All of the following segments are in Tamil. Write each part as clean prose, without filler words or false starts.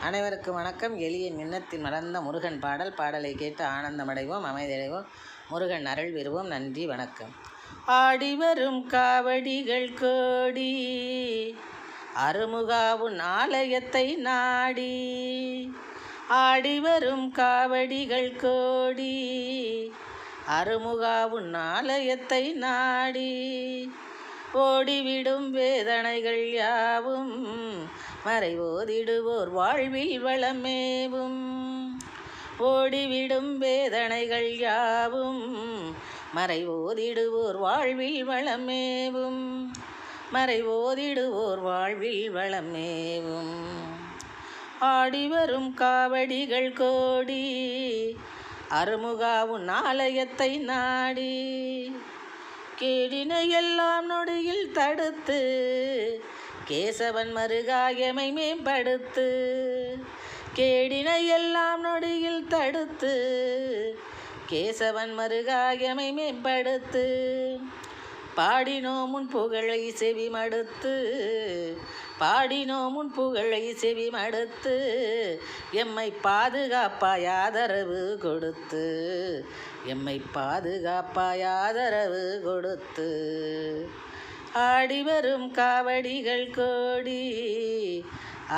அனைவருக்கும் வணக்கம். எளிய எண்ணத்தில் மலர்ந்த முருகன் பாடலை கேட்டு ஆனந்தமடைவோம், அமைதியடைவோம், முருகன் அருள் பெறுவோம். நன்றி, வணக்கம். ஆடிவரும் காவடிகள் கோடி அருமுகாவுன் ஆலயத்தை நாடி, ஆடிவரும் காவடிகள் கோடி அருமுகாவுன் ஆலயத்தை நாடி, ஓடிவிடும் வேதனைகள் யாவும் மறைவோதிடுவோர் வாழ்வில் வளமேவும், ஓடிவிடும் வேதனைகள் யாவும் மறைவோதிடுவோர் வாழ்வில் வளமேவும், மறைவோதிடுவோர் வாழ்வில் வளமேவும். ஆடிவரும் காவடிகள் கோடி அருமுகாவுன் ஆலயத்தை நாடி, கேடினை எல்லாம் நொடியில் தடுத்து கேசவன் மருகாயமை மேம்படுத்து, கேடினை எல்லாம் நொடியில் தடுத்து கேசவன் மருகாயமை மேம்படுத்து, பாடினோம் உன் புகழை செவிமடுத்து, பாடினோம் உன் புகழை செவிமடுத்து, எம்மை பாதுகாப்பாய் ஆதரவு கொடுத்து, எம்மை பாதுகாப்பாய் ஆதரவு கொடுத்து, ஆடிவரும் காவடிகள் கோடி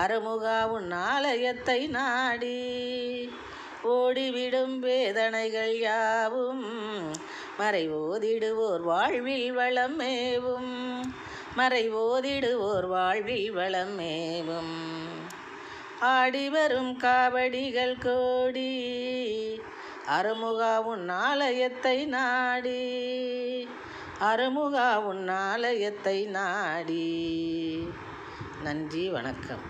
அருமுகாவுன் ஆலயத்தை நாடி, ஓடிவிடும் வேதனைகள் யாவும் மறைவோதிடுவோர் வாழ்வில் வளமேவும், மறைவோதிடுவோர் வாழ்வில் வளமேவும். ஆடிவரும் காவடிகள் கோடி அருமுகாவுன் ஆலயத்தை நாடி, அருமுகாவுன் ஆலயத்தை நாடி. நன்றி, வணக்கம்.